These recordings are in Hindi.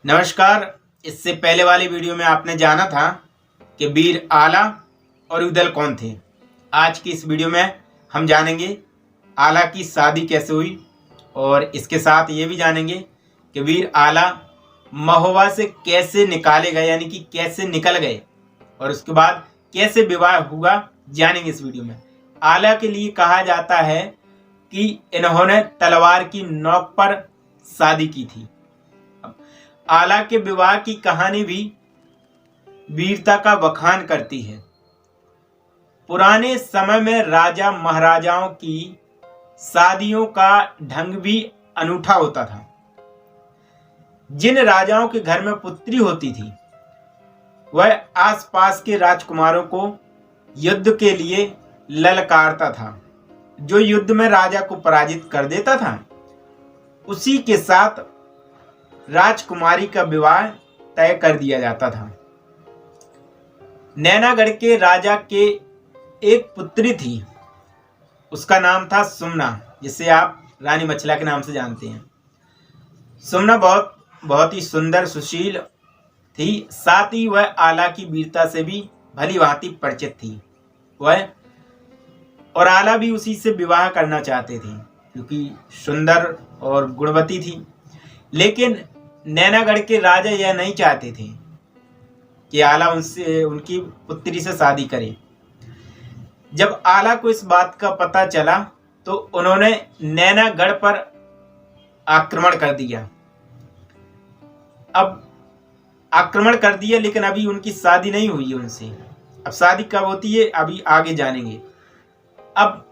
नमस्कार। इससे पहले वाली वीडियो में आपने जाना था कि वीर आला और युद्धल कौन थे। आज की इस वीडियो में हम जानेंगे आला की शादी कैसे हुई और इसके साथ ये भी जानेंगे कि वीर आला महोबा से कैसे निकाले गए, यानी कि कैसे निकल गए और उसके बाद कैसे विवाह हुआ, जानेंगे इस वीडियो में। आला के लिए कहा जाता है कि इन्होंने तलवार की नोक पर शादी की थी। आला के विवाह की कहानी भी वीरता का बखान करती है। पुराने समय में राजा महाराजाओं की शादियों का ढंग भी अनूठा होता था। जिन राजाओं के घर में पुत्री होती थी वह आसपास के राजकुमारों को युद्ध के लिए ललकारता था। जो युद्ध में राजा को पराजित कर देता था उसी के साथ राजकुमारी का विवाह तय कर दिया जाता था। नैनागढ़ के राजा के एक पुत्री थी, उसका नाम था सुमना, जिसे आप रानी मछला के नाम से जानते हैं। सुमना बहुत ही सुंदर सुशील थी, साथ ही वह आला की वीरता से भी भली भांति परिचित थी। वह और आला भी उसी से विवाह करना चाहते थे क्योंकि सुंदर और गुणवती थी। लेकिन नैनागढ़ के राजा यह नहीं चाहते थे कि आला उनकी पुत्री से शादी करे। जब आला को इस बात का पता चला तो उन्होंने नैनागढ़ पर आक्रमण कर दिया। अब आक्रमण कर दिया लेकिन अभी उनकी शादी नहीं हुई उनसे। अब शादी कब होती है अभी आगे जानेंगे। अब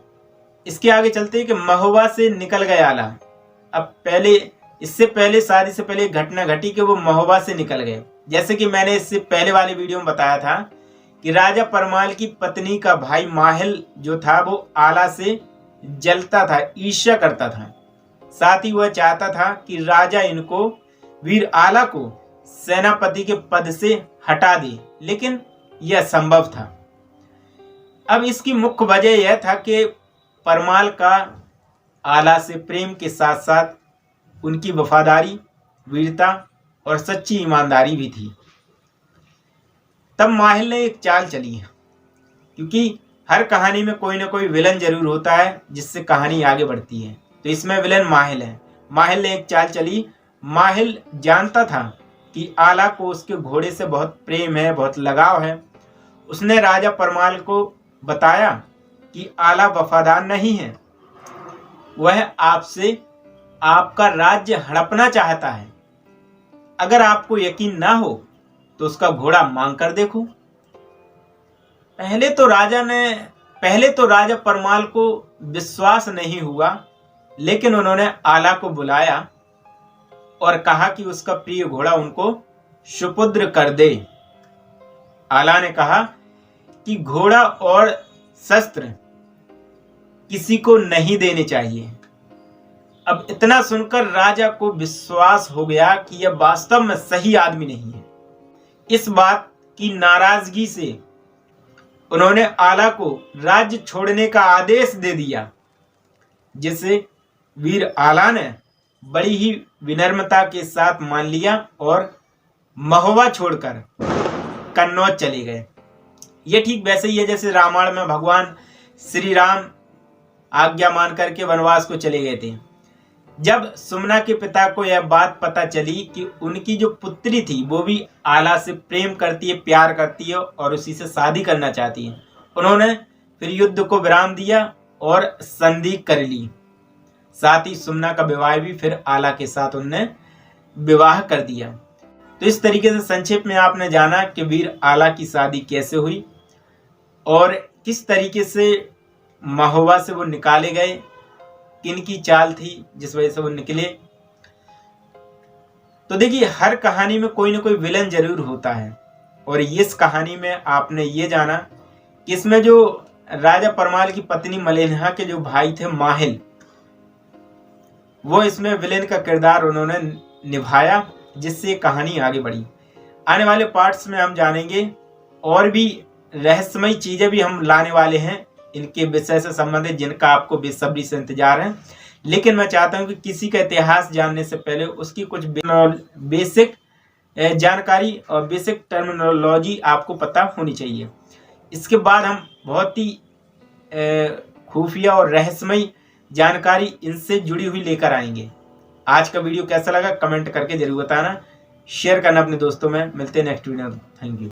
इसके आगे चलते हैं कि महोबा से निकल गए आला। अब इससे पहले शादी से पहले एक घटना घटी कि वो महोबा से निकल गए। जैसे कि मैंने इससे पहले वाले वीडियो में बताया था कि राजा परमाल की पत्नी का भाई माहिल जो था वो आला से जलता था, ईर्ष्या करता था। साथ ही वह चाहता था कि राजा इनको वीर आला को सेनापति के पद से हटा दे, लेकिन यह संभव था। अब इसकी मुख्य वजह यह था कि परमाल का आला से प्रेम के साथ साथ उनकी वफादारी, वीरता और सच्ची ईमानदारी भी थी। तब माहिल ने एक चाल चली है, क्योंकि हर कहानी में कोई ना कोई विलन जरूर होता है जिससे कहानी आगे बढ़ती है। तो इसमें विलन माहिल है। माहिल ने एक चाल चली। माहिल जानता था कि आला को उसके घोड़े से बहुत प्रेम है, बहुत लगाव है। उसने राजा परमाल को बताया कि आला वफादार नहीं है, वह आपसे आपका राज्य हड़पना चाहता है। अगर आपको यकीन ना हो तो उसका घोड़ा मांग कर देखो। पहले तो राजा परमाल को विश्वास नहीं हुआ, लेकिन उन्होंने आला को बुलाया और कहा कि उसका प्रिय घोड़ा उनको सुपुत्र कर दे। आला ने कहा कि घोड़ा और शस्त्र किसी को नहीं देने चाहिए। अब इतना सुनकर राजा को विश्वास हो गया कि यह वास्तव में सही आदमी नहीं है। इस बात की नाराजगी से उन्होंने आला को राज्य छोड़ने का आदेश दे दिया, जिसे वीर आला ने बड़ी ही विनम्रता के साथ मान लिया और महोबा छोड़कर कन्नौज चले गए। ये ठीक वैसे ही है जैसे रामायण में भगवान श्री राम आज्ञा मान करके वनवास को चले गए थे। जब सुमना के पिता को यह बात पता चली कि उनकी जो पुत्री थी वो भी आला से प्रेम करती है, प्यार करती है और उसी से शादी करना चाहती है, उन्होंने फिर युद्ध को विराम दिया और संधि कर ली। साथ ही सुमना का विवाह भी फिर आला के साथ उन्होंने विवाह कर दिया। तो इस तरीके से संक्षेप में आपने जाना कि वीर आला की शादी कैसे हुई और किस तरीके से महोबा से वो निकाले गए, किन की चाल थी जिस वजह से वो निकले। तो देखिए, हर कहानी में कोई ना कोई विलन जरूर होता है और इस कहानी में आपने ये जाना कि इसमें जो राजा परमाल की पत्नी मलेनहा के जो भाई थे माहिल, वो इसमें विलेन का किरदार उन्होंने निभाया, जिससे कहानी आगे बढ़ी। आने वाले पार्ट्स में हम जानेंगे और भी रहस्यमयी चीजें भी हम लाने वाले हैं इनके विषय से संबंधित, जिनका आपको बेसब्री से इंतजार है। लेकिन मैं चाहता हूं कि किसी का इतिहास जानने से पहले उसकी कुछ बेसिक जानकारी और बेसिक टर्मिनोलॉजी आपको पता होनी चाहिए। इसके बाद हम बहुत ही खुफिया और रहस्यमयी जानकारी इनसे जुड़ी हुई लेकर आएंगे। आज का वीडियो कैसा लगा कमेंट करके जरूर बताना, शेयर करना अपने दोस्तों में। मिलते हैं नेक्स्ट वीडियो में। Thank you.